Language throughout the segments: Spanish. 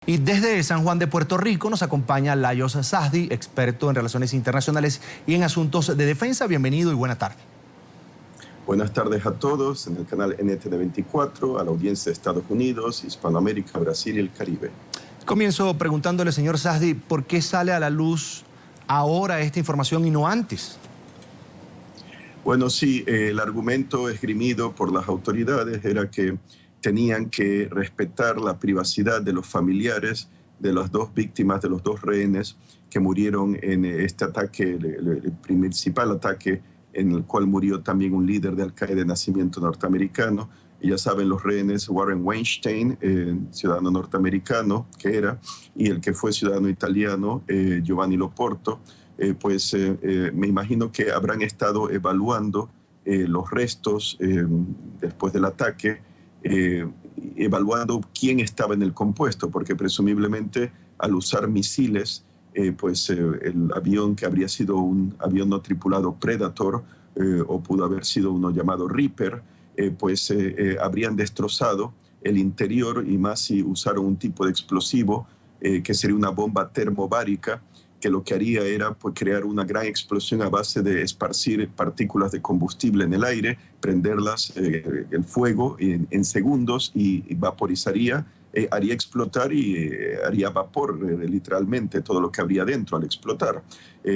Y desde San Juan de Puerto Rico nos acompaña Lajos Sahdi, experto en relaciones internacionales y en asuntos de defensa. Bienvenido y buena tarde. Buenas tardes a todos en el canal NTN24, a la audiencia de Estados Unidos, Hispanoamérica, Brasil y el Caribe. Comienzo preguntándole, señor Sahdi, ¿por qué sale a la luz ahora esta información y no antes? Bueno, sí, el argumento esgrimido por las autoridades era que tenían que respetar la privacidad de los familiares de las dos víctimas, de los dos rehenes que murieron en este ataque, el principal ataque en el cual murió también un líder de Al-Qaeda de nacimiento norteamericano. Y ya saben, los rehenes Warren Weinstein, ciudadano norteamericano que era, y el que fue ciudadano italiano, Giovanni Loporto. Me imagino que habrán estado evaluando los restos después del ataque, evaluando quién estaba en el compuesto, porque presumiblemente al usar misiles, el avión que habría sido un avión no tripulado Predator, o pudo haber sido uno llamado Reaper, habrían destrozado el interior, y más si usaron un tipo de explosivo que sería una bomba termobárica, que lo que haría era crear una gran explosión a base de esparcir partículas de combustible en el aire, prenderlas el fuego en segundos y vaporizaría, haría explotar y haría vapor literalmente todo lo que habría dentro al explotar.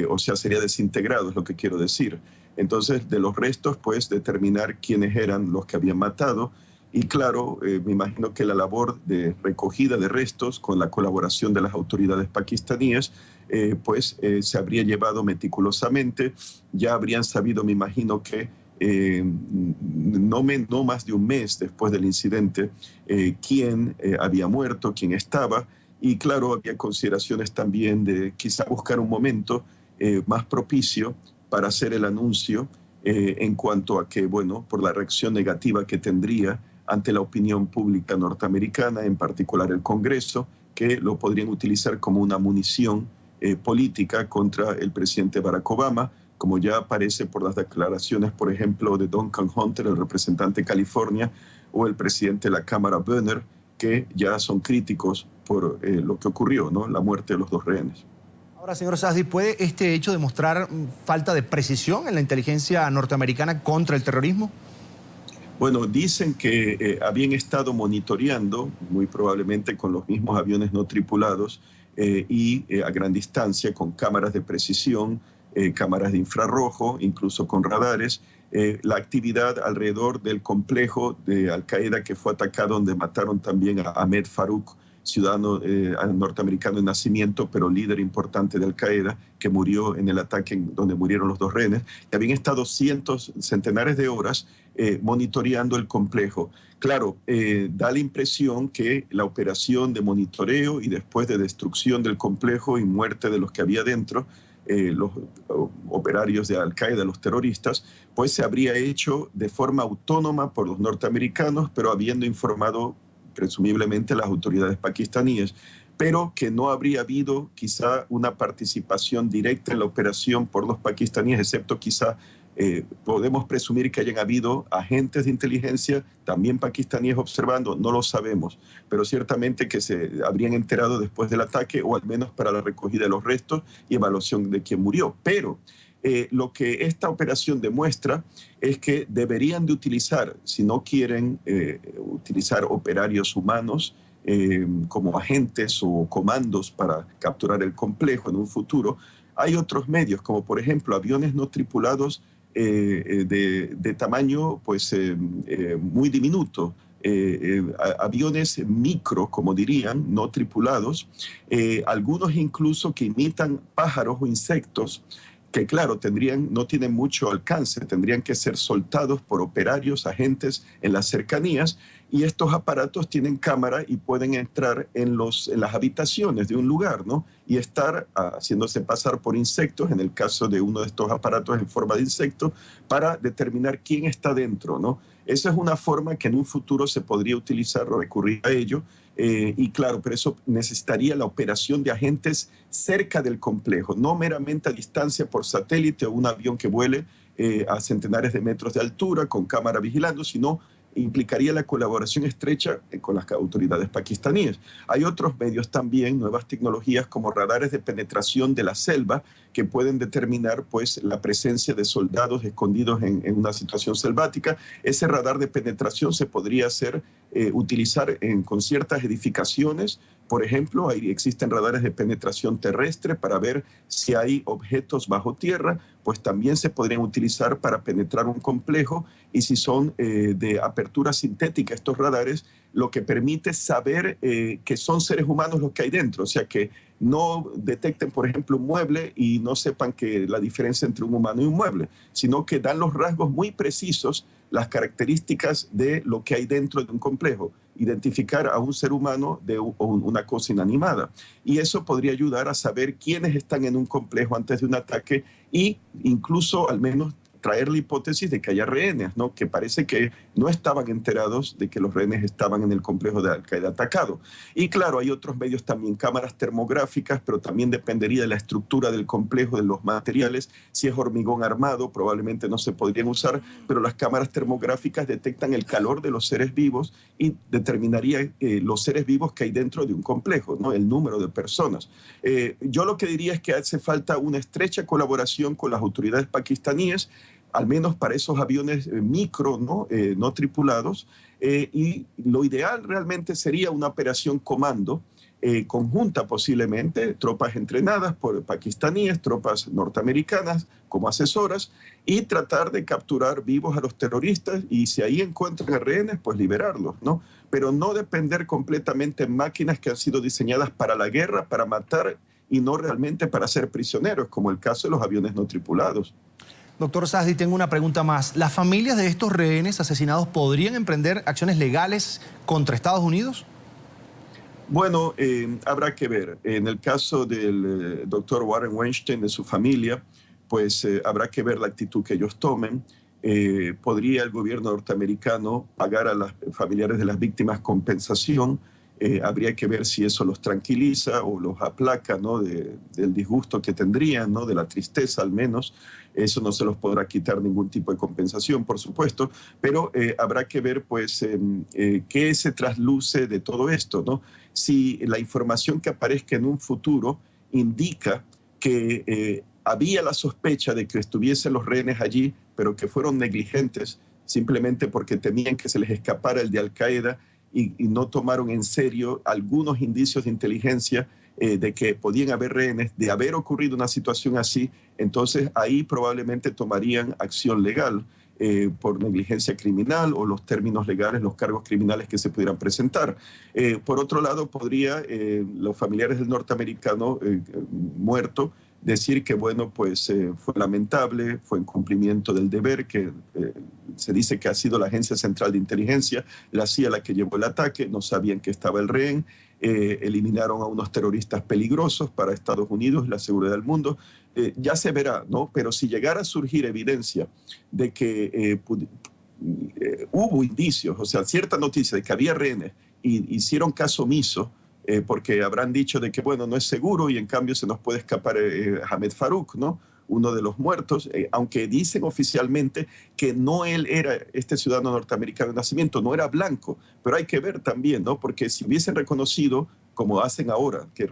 O sea, sería desintegrado, es lo que quiero decir. Entonces, de los restos, determinar quiénes eran los que habían matado. Y claro, me imagino que la labor de recogida de restos con la colaboración de las autoridades pakistaníes, se habría llevado meticulosamente. Ya habrían sabido, me imagino que no más de un mes después del incidente, quién había muerto, quién estaba. Y claro, había consideraciones también de quizá buscar un momento más propicio para hacer el anuncio en cuanto a que, bueno, por la reacción negativa que tendría ante la opinión pública norteamericana, en particular el Congreso, que lo podrían utilizar como una munición política contra el presidente Barack Obama, como ya aparece por las declaraciones, por ejemplo, de Duncan Hunter, el representante de California, o el presidente de la Cámara, Boehner, que ya son críticos por lo que ocurrió, ¿no? La muerte de los dos rehenes. Ahora, señor Sahdi, ¿puede este hecho demostrar falta de precisión en la inteligencia norteamericana contra el terrorismo? Bueno, dicen que habían estado monitoreando, muy probablemente con los mismos aviones no tripulados a gran distancia, con cámaras de precisión, cámaras de infrarrojo, incluso con radares, la actividad alrededor del complejo de Al-Qaeda que fue atacado, donde mataron también a Ahmed Farouk, ciudadano norteamericano de nacimiento, pero líder importante de Al-Qaeda, que murió en el ataque donde murieron los dos rehenes. Y habían estado centenares de horas monitoreando el complejo. Claro, da la impresión que la operación de monitoreo y después de destrucción del complejo y muerte de los que había dentro, los operarios de Al-Qaeda, los terroristas, se habría hecho de forma autónoma por los norteamericanos, pero habiendo informado presumiblemente las autoridades pakistaníes, pero que no habría habido quizá una participación directa en la operación por los pakistaníes, excepto quizá podemos presumir que hayan habido agentes de inteligencia también pakistaníes observando, no lo sabemos, pero ciertamente que se habrían enterado después del ataque, o al menos para la recogida de los restos y evaluación de quién murió. Pero lo que esta operación demuestra es que deberían de utilizar, si no quieren utilizar operarios humanos como agentes o comandos para capturar el complejo en un futuro, hay otros medios, como por ejemplo aviones no tripulados de tamaño muy diminuto, aviones micro, como dirían, no tripulados, algunos incluso que imitan pájaros o insectos, que claro, no tienen mucho alcance, tendrían que ser soltados por operarios, agentes en las cercanías, y estos aparatos tienen cámara y pueden entrar en las habitaciones de un lugar, ¿no? Y estar haciéndose pasar por insectos, en el caso de uno de estos aparatos en forma de insecto, para determinar quién está dentro, ¿no? Esa es una forma que en un futuro se podría utilizar o recurrir a ello. Y claro, pero eso necesitaría la operación de agentes cerca del complejo, no meramente a distancia por satélite o un avión que vuele a centenares de metros de altura con cámara vigilando, sino implicaría la colaboración estrecha con las autoridades pakistaníes. Hay otros medios también, nuevas tecnologías como radares de penetración de la selva, que pueden determinar pues, la presencia de soldados escondidos en una situación selvática. Ese radar de penetración se podría utilizar con ciertas edificaciones. Por ejemplo, existen radares de penetración terrestre para ver si hay objetos bajo tierra, pues también se podrían utilizar para penetrar un complejo, y si son de apertura sintética estos radares, lo que permite saber que son seres humanos los que hay dentro, o sea que no detecten, por ejemplo, un mueble y no sepan que la diferencia entre un humano y un mueble, sino que dan los rasgos muy precisos, las características de lo que hay dentro de un complejo, identificar a un ser humano de una cosa inanimada. Y eso podría ayudar a saber quiénes están en un complejo antes de un ataque, e incluso al menos traer la hipótesis de que haya rehenes, ¿no? Que parece que no estaban enterados de que los rehenes estaban en el complejo de Al-Qaeda atacado. Y claro, hay otros medios también, cámaras termográficas, pero también dependería de la estructura del complejo, de los materiales. Si es hormigón armado, probablemente no se podrían usar, pero las cámaras termográficas detectan el calor de los seres vivos y determinaría los seres vivos que hay dentro de un complejo, ¿no? El número de personas. Yo lo que diría es que hace falta una estrecha colaboración con las autoridades pakistaníes, al menos para esos aviones micro, no tripulados, y lo ideal realmente sería una operación comando conjunta, posiblemente, tropas entrenadas por pakistaníes, tropas norteamericanas como asesoras, y tratar de capturar vivos a los terroristas, y si ahí encuentran a rehenes, pues liberarlos, ¿no? Pero no depender completamente en máquinas que han sido diseñadas para la guerra, para matar, y no realmente para ser prisioneros, como el caso de los aviones no tripulados. Doctor Sazdi, tengo una pregunta más. ¿Las familias de estos rehenes asesinados podrían emprender acciones legales contra Estados Unidos? Bueno, habrá que ver. En el caso del doctor Warren Weinstein, de su familia, pues habrá que ver la actitud que ellos tomen. ¿Podría el gobierno norteamericano pagar a los familiares de las víctimas compensación? Habría que ver si eso los tranquiliza o los aplaca, ¿no? Del disgusto que tendrían, ¿no? De la tristeza al menos. Eso no se los podrá quitar ningún tipo de compensación, por supuesto, pero habrá que ver pues qué se trasluce de todo esto, ¿no? Si la información que aparezca en un futuro indica que había la sospecha de que estuviesen los rehenes allí, pero que fueron negligentes simplemente porque temían que se les escapara el de Al-Qaeda, y no tomaron en serio algunos indicios de inteligencia de que podían haber rehenes, de haber ocurrido una situación así, entonces ahí probablemente tomarían acción legal por negligencia criminal, o los términos legales, los cargos criminales que se pudieran presentar. Por otro lado, podría los familiares del norteamericano muerto decir que, bueno, pues fue lamentable, fue en cumplimiento del deber, que se dice que ha sido la Agencia Central de Inteligencia, la CIA, la que llevó el ataque, no sabían que estaba el rehén, eliminaron a unos terroristas peligrosos para Estados Unidos y la seguridad del mundo. Ya se verá, ¿no? Pero si llegara a surgir evidencia de que hubo indicios, o sea, cierta noticia de que había rehenes, y hicieron caso omiso, porque habrán dicho de que, bueno, no es seguro, y en cambio se nos puede escapar Ahmed Farouk, ¿no? Uno de los muertos, aunque dicen oficialmente que no él era este ciudadano norteamericano de nacimiento, no era blanco, pero hay que ver también, ¿no? Porque si hubiesen reconocido, como hacen ahora, que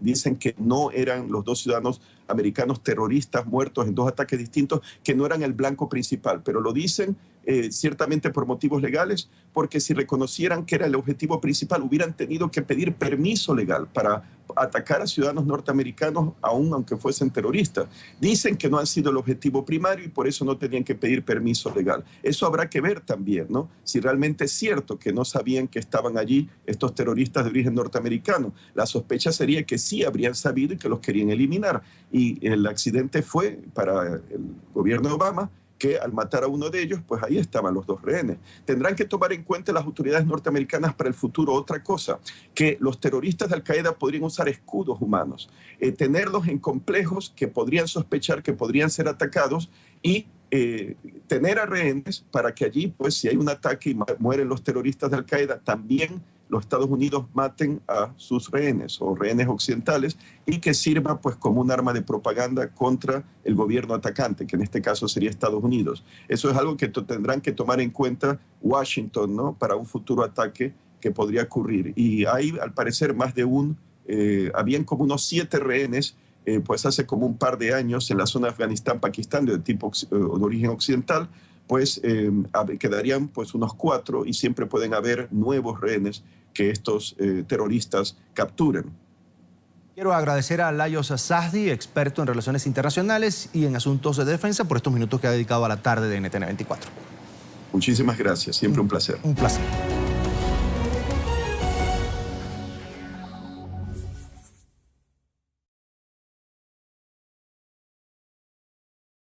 dicen que no eran los dos ciudadanos americanos terroristas muertos en dos ataques distintos, que no eran el blanco principal, pero lo dicen ciertamente por motivos legales, porque si reconocieran que era el objetivo principal, hubieran tenido que pedir permiso legal para atacar a ciudadanos norteamericanos, aun aunque fuesen terroristas. Dicen que no han sido el objetivo primario y por eso no tenían que pedir permiso legal. Eso habrá que ver también, ¿no? Si realmente es cierto que no sabían que estaban allí estos terroristas de origen norteamericano. La sospecha sería que sí habrían sabido y que los querían eliminar. Y el accidente fue para el gobierno de Obama, que al matar a uno de ellos, pues ahí estaban los dos rehenes. Tendrán que tomar en cuenta las autoridades norteamericanas para el futuro otra cosa, que los terroristas de Al-Qaeda podrían usar escudos humanos, tenerlos en complejos que podrían sospechar que podrían ser atacados, y tener a rehenes para que allí, pues si hay un ataque y mueren los terroristas de Al-Qaeda, también los Estados Unidos maten a sus rehenes o rehenes occidentales y que sirva pues como un arma de propaganda contra el gobierno atacante, que en este caso sería Estados Unidos. Eso es algo que tendrán que tomar en cuenta Washington, ¿no?, para un futuro ataque que podría ocurrir. Y hay, al parecer, más de habían como unos 7 rehenes, pues hace como un par de años en la zona de Afganistán-Pakistán de origen occidental, pues quedarían pues unos 4 y siempre pueden haber nuevos rehenes que estos terroristas capturen. Quiero agradecer a Lajos Sahdi, experto en relaciones internacionales y en asuntos de defensa, por estos minutos que ha dedicado a la tarde de NTN 24. Muchísimas gracias, siempre un placer. Un placer.